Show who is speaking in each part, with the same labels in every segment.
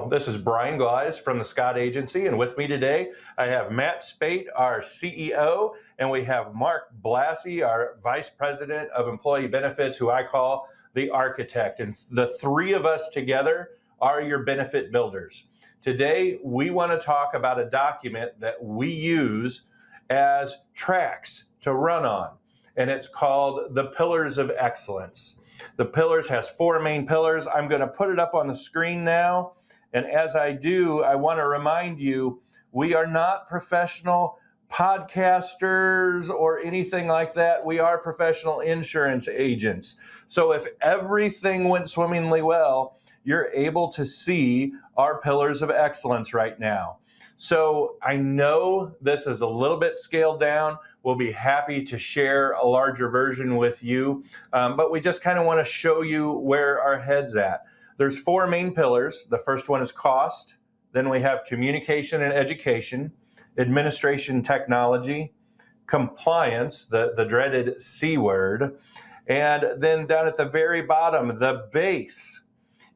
Speaker 1: Hello, this is Brian Gleize from the Scott Agency, and with me today I have Matt Spate, our CEO, and we have Mark Blassie, our Vice President of Employee Benefits, who I call the architect. And the three of us together are your benefit builders. Today we want to talk about a document that we use as tracks to run on, and it's called the Pillars of Excellence. The pillars has four main pillars. I'm going to put it up on the screen now. And as I do, I want to remind you, we are not professional podcasters or anything like that. We are professional insurance agents. So if everything went swimmingly well, you're able to see our pillars of excellence right now. So I know this is a little bit scaled down. We'll be happy to share a larger version with you, but we just kind of want to show you where our head's at. There's four main pillars. The first one is cost. Then we have communication and education, administration technology, compliance, the dreaded C word, and then down at the very bottom, the base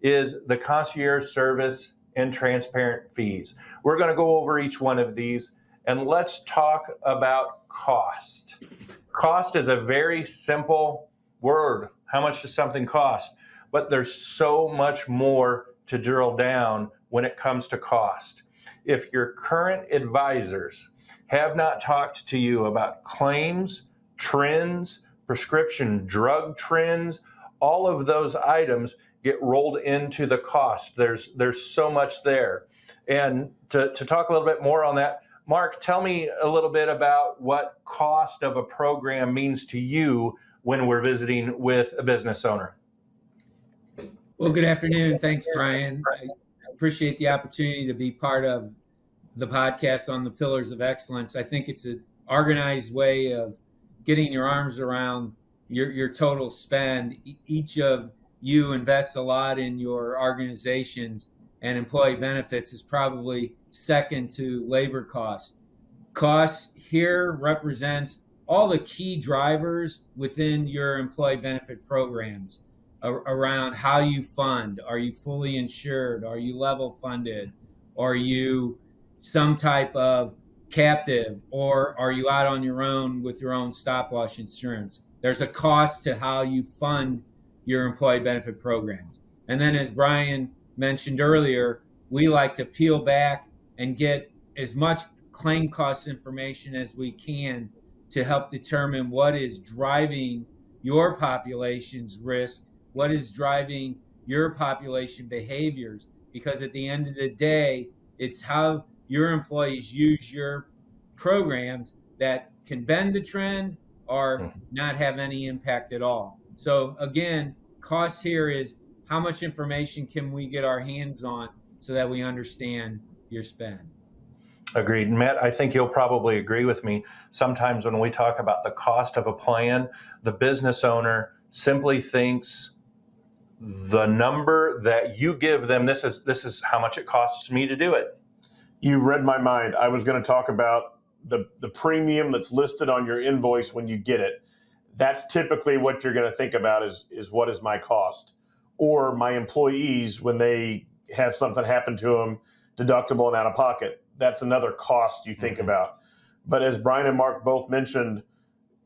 Speaker 1: is the concierge service and transparent fees. We're going to go over each one of these, and let's talk about cost. Cost is a very simple word. How much does something cost? But there's so much more to drill down when it comes to cost. If your current advisors have not talked to you about claims, trends, prescription drug trends, all of those items get rolled into the cost. There's so much there. And to talk a little bit more on that, Mark, tell me a little bit about what cost of a program means to you when we're visiting with a business owner.
Speaker 2: Well, good afternoon. Thanks, Brian. I appreciate the opportunity to be part of the podcast on the Pillars of Excellence. I think it's an organized way of getting your arms around your total spend. Each of you invests a lot in your organizations, and employee benefits is probably second to labor costs. Cost here represents all the key drivers within your employee benefit programs around how you fund. Are you fully insured? Are you level funded? Are you some type of captive? Or are you out on your own with your own stop loss insurance? There's a cost to how you fund your employee benefit programs. And then, as Brian mentioned earlier, we like to peel back and get as much claim cost information as we can to help determine what is driving your population's risk, what is driving your population behaviors, because at the end of the day, it's how your employees use your programs that can bend the trend or not have any impact at all. So again, cost here is how much information can we get our hands on so that we understand your spend.
Speaker 1: Agreed. Matt, I think you'll probably agree with me. Sometimes when we talk about the cost of a plan, the business owner simply thinks the number that you give them, this is how much it costs me to do it.
Speaker 3: You read my mind. I was going to talk about the premium that's listed on your invoice when you get it. That's typically what you're going to think about is what is my cost, or my employees when they have something happen to them, deductible and out of pocket. That's another cost you think about. But as Brian and Mark both mentioned,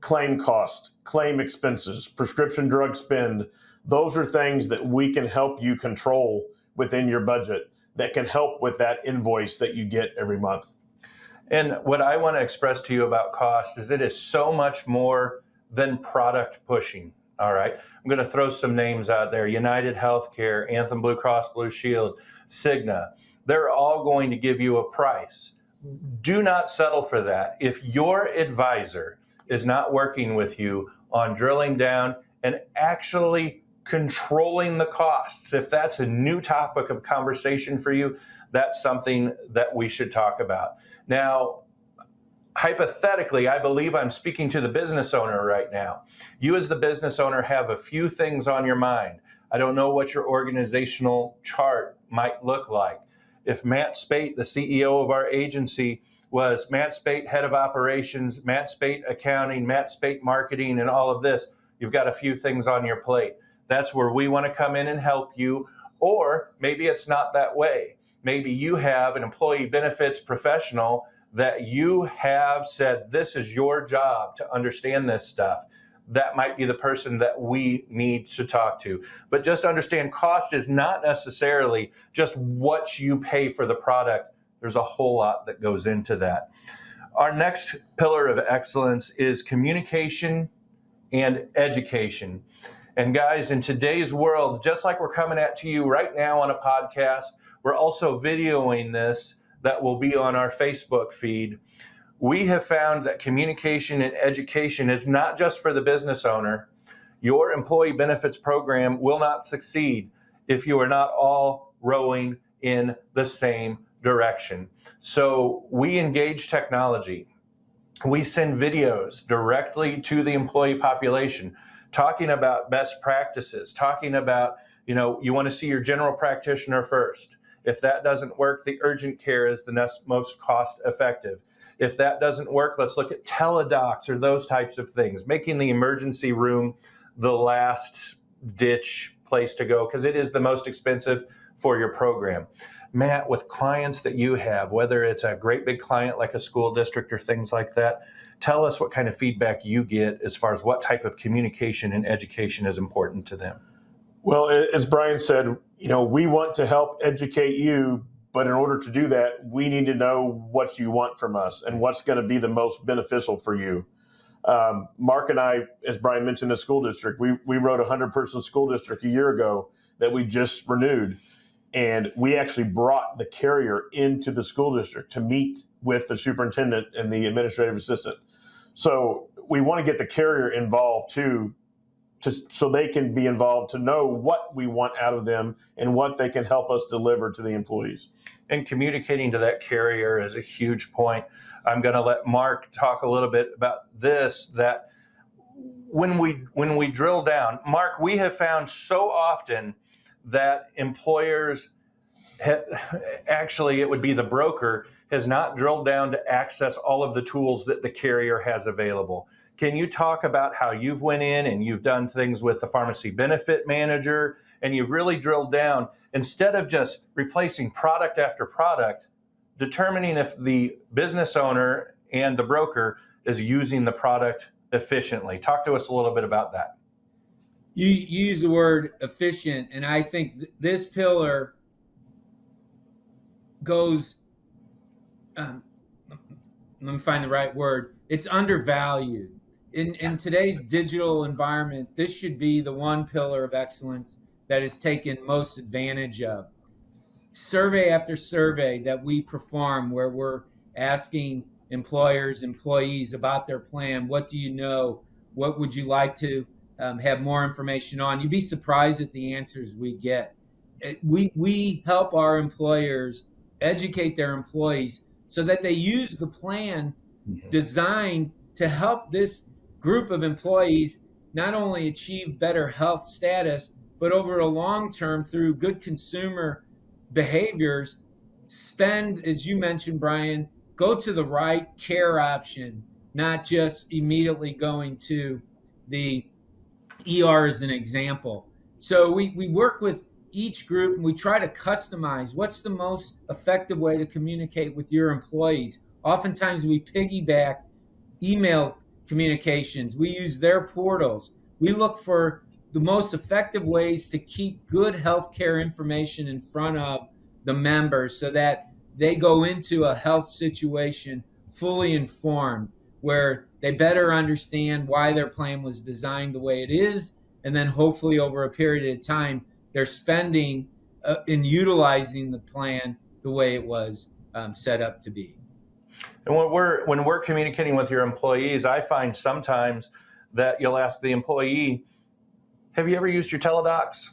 Speaker 3: claim cost, claim expenses, prescription drug spend, those are things that we can help you control within your budget that can help with that invoice that you get every month.
Speaker 1: And what I want to express to you about cost is it is so much more than product pushing. All right. I'm going to throw some names out there. United Healthcare, Anthem Blue Cross Blue Shield, Cigna. They're all going to give you a price. Do not settle for that. If your advisor is not working with you on drilling down and actually controlling the costs, if that's a new topic of conversation for you, that's something that we should talk about. Now, hypothetically, I believe I'm speaking to the business owner right now. You as the business owner have a few things on your mind. I don't know what your organizational chart might look like. If Matt Spate, the CEO of our agency, was Matt Spate, head of operations, Matt Spate, accounting, Matt Spate, marketing, and all of this, you've got a few things on your plate. That's where we want to come in and help you. Or maybe it's not that way. maybe you have an employee benefits professional that you have said, this is your job to understand this stuff. That might be the person that we need to talk to. But just understand, cost is not necessarily just what you pay for the product. There's a whole lot that goes into that. Our next pillar of excellence is communication and education. And guys, in today's world, just like we're coming at to you right now on a podcast, we're also videoing this that will be on our Facebook feed. We have found that communication and education is not just for the business owner. Your employee benefits program will not succeed if you are not all rowing in the same direction. So we engage technology. We send videos directly to the employee population, talking about best practices, talking about, you want to see your general practitioner first. If that doesn't work, the urgent care is the most cost effective. If that doesn't work, let's look at teledocs or those types of things, making the emergency room the last ditch place to go because it is the most expensive for your program. Matt, with clients that you have, whether it's a great big client like a school district or things like that, tell us what kind of feedback you get as far as what type of communication and education is important to them.
Speaker 3: Well, as Brian said, we want to help educate you, but in order to do that, we need to know what you want from us and what's going to be the most beneficial for you. Mark and I, as Brian mentioned, the school district, we wrote a 100-person school district a year ago that we just renewed. And we actually brought the carrier into the school district to meet with the superintendent and the administrative assistant. So we want to get the carrier involved too, so they can be involved to know what we want out of them and what they can help us deliver to the employees.
Speaker 1: And communicating to that carrier is a huge point. I'm going to let Mark talk a little bit about this, that when we drill down, Mark, we have found so often that employers, actually it would be the broker, has not drilled down to access all of the tools that the carrier has available. Can you talk about how you've went in and you've done things with the pharmacy benefit manager and you've really drilled down, instead of just replacing product after product, determining if the business owner and the broker is using the product efficiently? Talk to us a little bit about that.
Speaker 2: You use the word efficient, and I think this pillar goes, let me find the right word, it's undervalued. In today's digital environment, this should be the one pillar of excellence that is taken most advantage of. Survey after survey that we perform where we're asking employees about their plan. What do you know? What would you like to have more information on? You'd be surprised at the answers we get. We help our employers educate their employees so that they use the plan designed to help this group of employees not only achieve better health status, but over a long term through good consumer behaviors, spend, as you mentioned, Brian, go to the right care option, not just immediately going to the ER as an example. So we work with each group and we try to customize what's the most effective way to communicate with your employees. Oftentimes we piggyback email communications. We use their portals. We look for the most effective ways to keep good healthcare information in front of the members so that they go into a health situation fully informed, where they better understand why their plan was designed the way it is, and then hopefully over a period of time, they're spending in utilizing the plan the way it was set up to be.
Speaker 1: And when we're communicating with your employees, I find sometimes that you'll ask the employee, have you ever used your teledocs?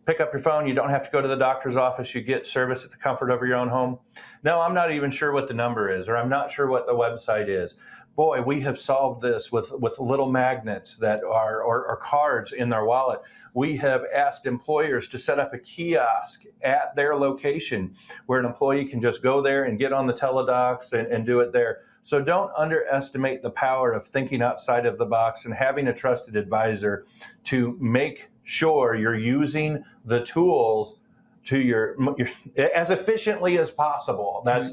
Speaker 1: Pick up your phone. You don't have to go to the doctor's office. You get service at the comfort of your own home. No, I'm not even sure what the number is, or I'm not sure what the website is. Boy, we have solved this with little magnets that are or cards in their wallet. We have asked employers to set up a kiosk at their location where an employee can just go there and get on the teledocs and do it there. So don't underestimate the power of thinking outside of the box and having a trusted advisor to make sure you're using the tools to your as efficiently as possible. That's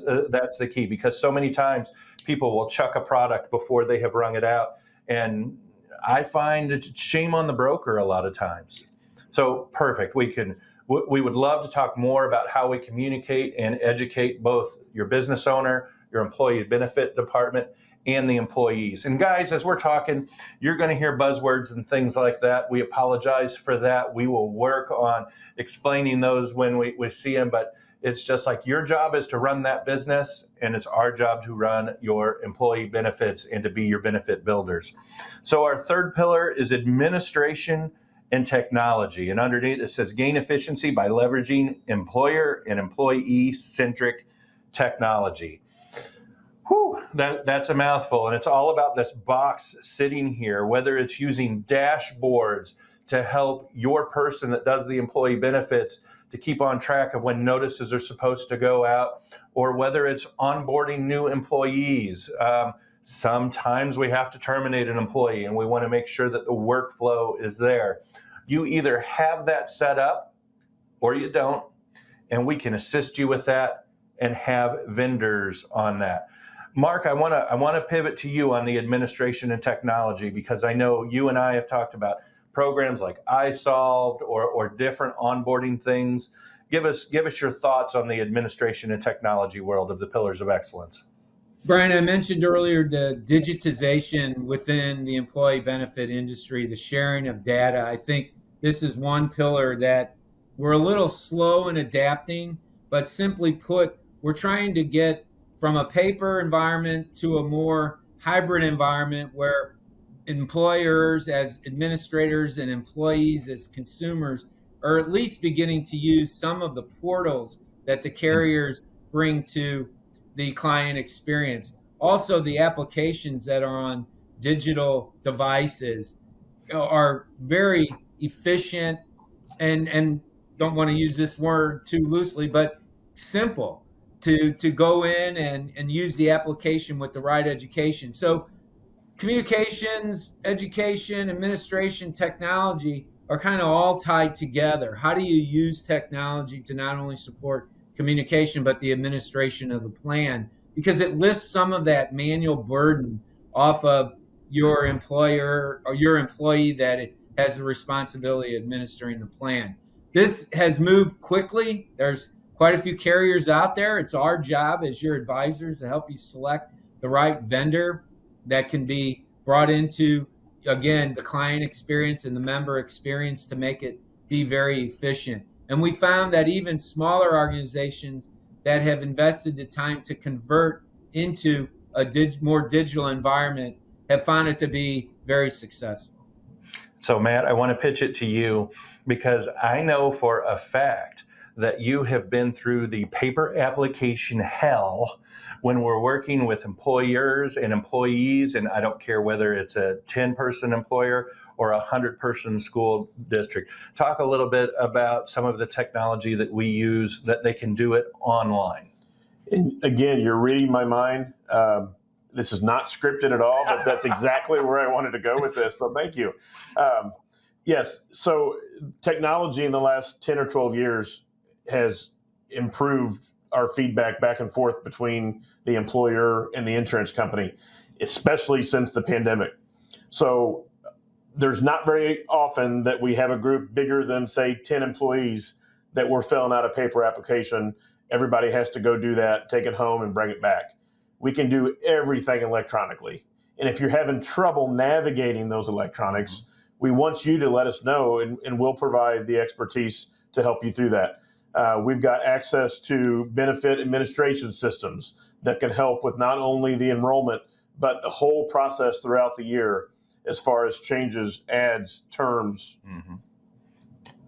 Speaker 1: the key, because so many times people will chuck a product before they have wrung it out, and I find it shame on the broker a lot of times. So perfect. We would love to talk more about how we communicate and educate both your business owner, your employee benefit department, and the employees. And guys, as we're talking, you're going to hear buzzwords and things like that. We apologize for that. We will work on explaining those when we see them, but it's just like your job is to run that business, and it's our job to run your employee benefits and to be your benefit builders. So our third pillar is administration and technology. And underneath it says gain efficiency by leveraging employer and employee-centric technology. Whew, that's a mouthful. And it's all about this box sitting here, whether it's using dashboards to help your person that does the employee benefits to keep on track of when notices are supposed to go out, or whether it's onboarding new employees. Sometimes we have to terminate an employee, and we want to make sure that the workflow is there. You either have that set up or you don't, and we can assist you with that and have vendors on that. Mark, I want to pivot to you on the administration and technology, because I know you and I have talked about programs like iSolved or different onboarding things. Give us your thoughts on the administration and technology world of the Pillars of Excellence.
Speaker 2: Brian, I mentioned earlier the digitization within the employee benefit industry, the sharing of data. I think this is one pillar that we're a little slow in adapting, but simply put, we're trying to get from a paper environment to a more hybrid environment where employers as administrators and employees as consumers are at least beginning to use some of the portals that the carriers bring to the client experience. Also, the applications that are on digital devices are very efficient and don't want to use this word too loosely, but simple to go in and use the application with the right education. So communications, education, administration, technology are kind of all tied together. How do you use technology to not only support communication, but the administration of the plan? Because it lifts some of that manual burden off of your employer or your employee that it has the responsibility of administering the plan. This has moved quickly. There's quite a few carriers out there. It's our job as your advisors to help you select the right vendor that can be brought into, again, the client experience and the member experience to make it be very efficient. And we found that even smaller organizations that have invested the time to convert into a more digital environment have found it to be very successful.
Speaker 1: So, Matt, I want to pitch it to you because I know for a fact that you have been through the paper application hell when we're working with employers and employees, and I don't care whether it's a 10-person employer or a 100-person school district. Talk a little bit about some of the technology that we use that they can do it online.
Speaker 3: And again, you're reading my mind. This is not scripted at all, but that's exactly where I wanted to go with this. So thank you. Yes. So technology in the last 10 or 12 years has improved our feedback back and forth between the employer and the insurance company, especially since the pandemic. So there's not very often that we have a group bigger than, say, 10 employees that we're filling out a paper application. Everybody has to go do that, take it home, and bring it back. We can do everything electronically. And if you're having trouble navigating those electronics, we want you to let us know, and we'll provide the expertise to help you through that. We've got access to benefit administration systems that can help with not only the enrollment, but the whole process throughout the year as far as changes, adds, terms.
Speaker 1: Mm-hmm.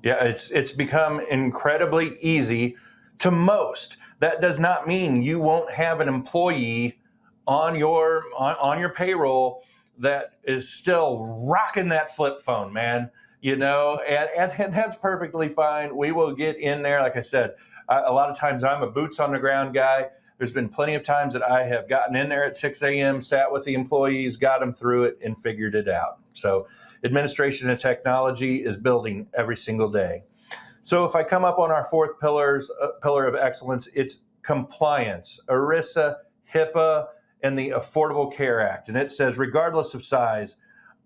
Speaker 1: Yeah, it's become incredibly easy to most. That does not mean you won't have an employee on your payroll that is still rocking that flip phone, man. You know, and that's perfectly fine. We will get in there. Like I said, a lot of times I'm a boots on the ground guy. There's been plenty of times that I have gotten in there at 6 a.m., sat with the employees, got them through it, and figured it out. So administration and technology is building every single day. So if I come up on our fourth pillar of excellence, it's compliance, ERISA, HIPAA, and the Affordable Care Act. And it says, regardless of size,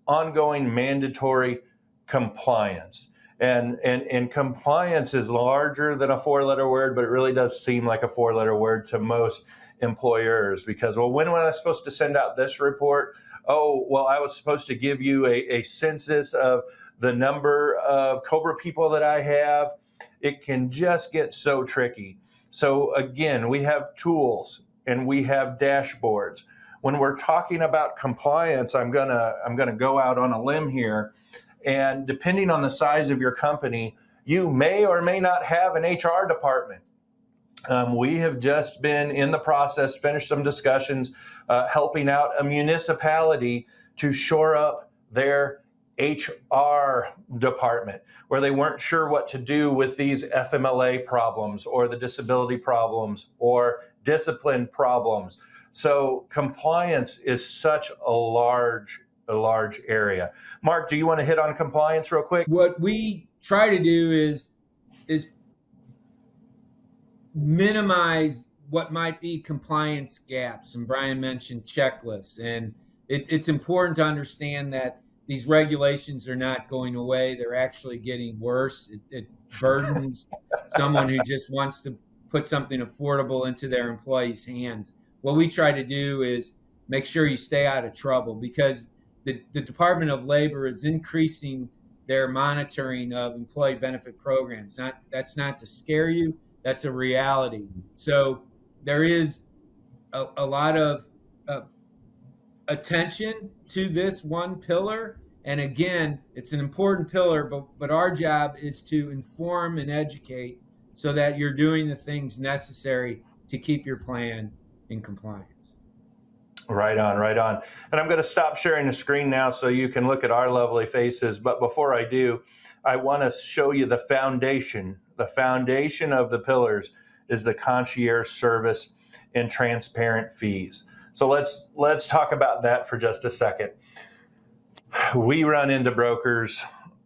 Speaker 1: ongoing mandatory compliance. And compliance is larger than a four-letter word, but it really does seem like a four-letter word to most employers because, well, when was I supposed to send out this report? Oh, well, I was supposed to give you a census of the number of COBRA people that I have. It can just get so tricky. So again, we have tools and we have dashboards. When we're talking about compliance, I'm gonna go out on a limb here. And depending on the size of your company, you may or may not have an HR department. We have just been in the process, finished some discussions, helping out a municipality to shore up their HR department, where they weren't sure what to do with these FMLA problems or the disability problems or discipline problems. So compliance is such a large area. Mark, do you want to hit on compliance real quick?
Speaker 2: What we try to do is minimize what might be compliance gaps. And Brian mentioned checklists. And it's important to understand that these regulations are not going away. They're actually getting worse. It burdens someone who just wants to put something affordable into their employees' hands. What we try to do is make sure you stay out of trouble because the Department of Labor is increasing their monitoring of employee benefit programs. That's not to scare you. That's a reality. So there is a lot of attention to this one pillar. And again, it's an important pillar, but our job is to inform and educate so that you're doing the things necessary to keep your plan in compliance.
Speaker 1: Right on, right on. And I'm going to stop sharing the screen now so you can look at our lovely faces. But before I do, I want to show you the foundation. The foundation of the pillars is the concierge service and transparent fees. So let's talk about that for just a second. We run into brokers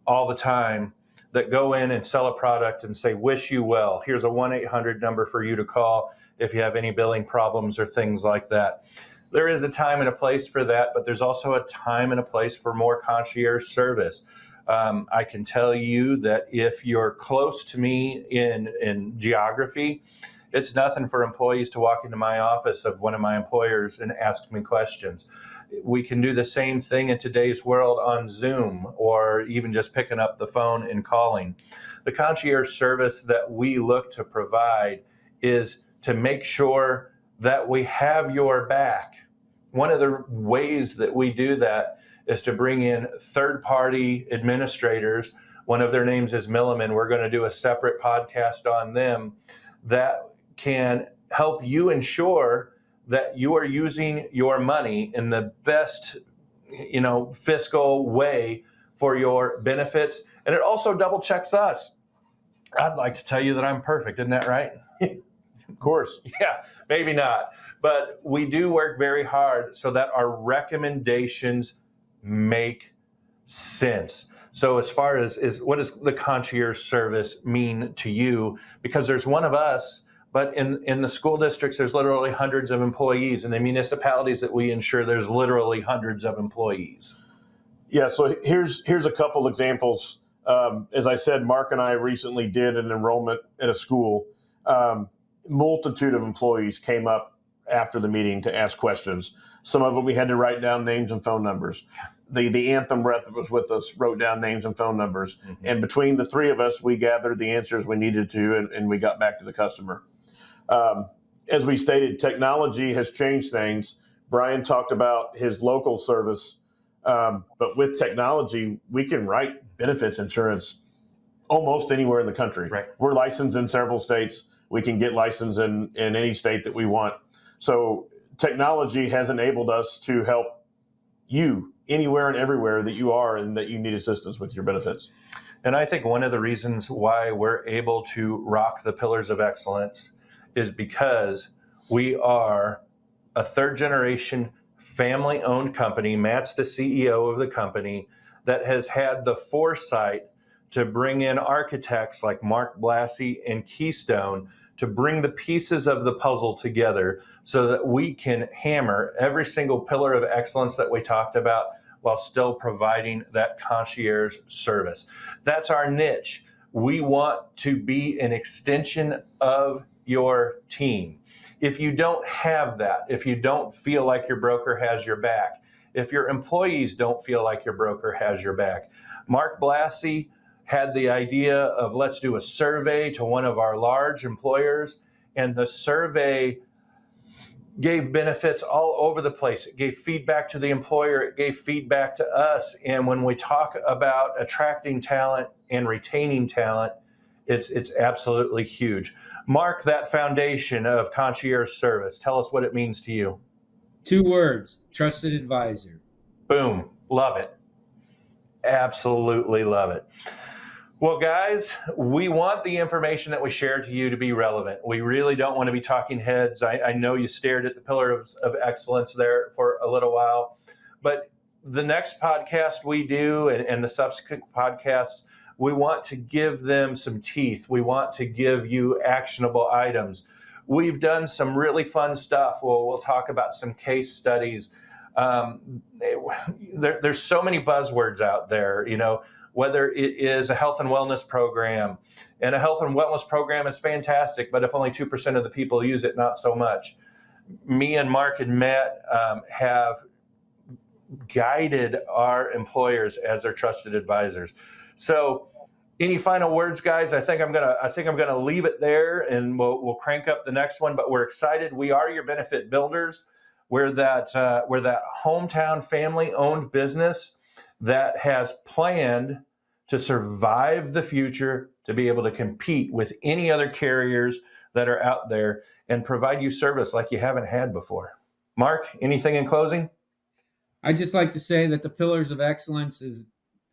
Speaker 1: all the time that go in and sell a product and say, wish you well. Here's a 1-800 number for you to call if you have any billing problems or things like that. There is a time and a place for that, but there's also a time and a place for more concierge service. I can tell you that if you're close to me in geography, it's nothing for employees to walk into my office of one of my employers and ask me questions. We can do the same thing in today's world on Zoom or even just picking up the phone and calling. The concierge service that we look to provide is to make sure that we have your back. One of the ways that we do that is to bring in third-party administrators. One of their names is Milliman. We're going to do a separate podcast on them that can help you ensure that you are using your money in the best, fiscal way for your benefits. And it also double checks us. I'd like to tell you that I'm perfect. Isn't that right?
Speaker 3: Of course.
Speaker 1: Yeah, maybe not. But we do work very hard so that our recommendations make sense. So as far as what does the concierge service mean to you? Because there's one of us, but in the school districts, there's literally hundreds of employees. In the municipalities that we insure, there's literally hundreds of employees.
Speaker 3: Yeah, so here's a couple examples. As I said, Mark and I recently did an enrollment at a school. Multitude of employees came up after the meeting to ask questions. Some of them we had to write down names and phone numbers. The Anthem rep that was with us wrote down names and phone numbers. Mm-hmm. And between the three of us, we gathered the answers we needed to, and we got back to the customer. As we stated, technology has changed things. Brian talked about his local service, but with technology, we can write benefits insurance almost anywhere in the country.
Speaker 1: Right.
Speaker 3: We're licensed in several states. We can get licensed in any state that we want. So technology has enabled us to help you anywhere and everywhere that you are and that you need assistance with your benefits.
Speaker 1: And I think one of the reasons why we're able to rock the pillars of excellence is because we are a third generation family owned company. Matt's the CEO of the company that has had the foresight to bring in architects like Mark Blassie and Keystone to bring the pieces of the puzzle together so that we can hammer every single pillar of excellence that we talked about while still providing that concierge service. That's our niche. We want to be an extension of your team. If you don't have that, if you don't feel like your broker has your back, if your employees don't feel like your broker has your back, Mark Blassie had the idea of let's do a survey to one of our large employers, and the survey gave benefits all over the place. It gave feedback to the employer, it gave feedback to us, and when we talk about attracting talent and retaining talent, it's absolutely huge. Mark, that foundation of concierge service, tell us what it means to you.
Speaker 2: 2 words: trusted advisor.
Speaker 1: Boom, love it. Absolutely love it. Well, guys, we want the information that we share to you to be relevant. We really don't want to be talking heads. I know you stared at the pillar of excellence there for a little while, but the next podcast we do and the subsequent podcasts, we want to give them some teeth. We want to give you actionable items. We've done some really fun stuff. We'll talk about some case studies. There's so many buzzwords out there, you know, whether it is a health and wellness program. And a health and wellness program is fantastic, but if only 2% of the people use it, not so much. Me and Mark and Matt have guided our employers as their trusted advisors. So any final words, guys? I think I'm gonna leave it there, and we'll crank up the next one. But we're excited. We are your benefit builders. We're that hometown family-owned business that has planned to survive the future, to be able to compete with any other carriers that are out there and provide you service like you haven't had before. Mark, anything in closing?
Speaker 2: I'd just like to say that the Pillars of Excellence is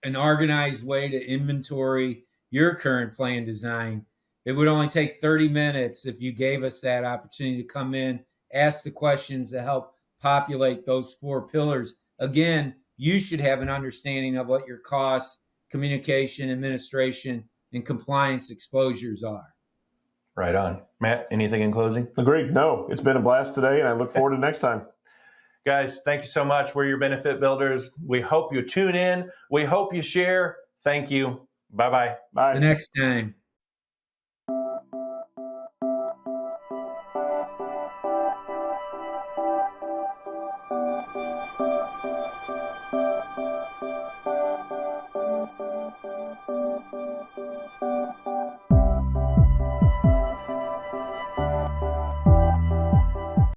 Speaker 2: an organized way to inventory your current plan design. It would only take 30 minutes if you gave us that opportunity to come in, ask the questions to help populate those 4 pillars. Again, you should have an understanding of what your costs, communication, administration, and compliance exposures are.
Speaker 1: Right on. Matt, anything in closing?
Speaker 3: Agreed. No, it's been a blast today, and I look forward to next time.
Speaker 1: Guys, thank you so much. We're your benefit builders. We hope you tune in. We hope you share. Thank you. Bye-bye.
Speaker 3: Bye.
Speaker 2: The next time.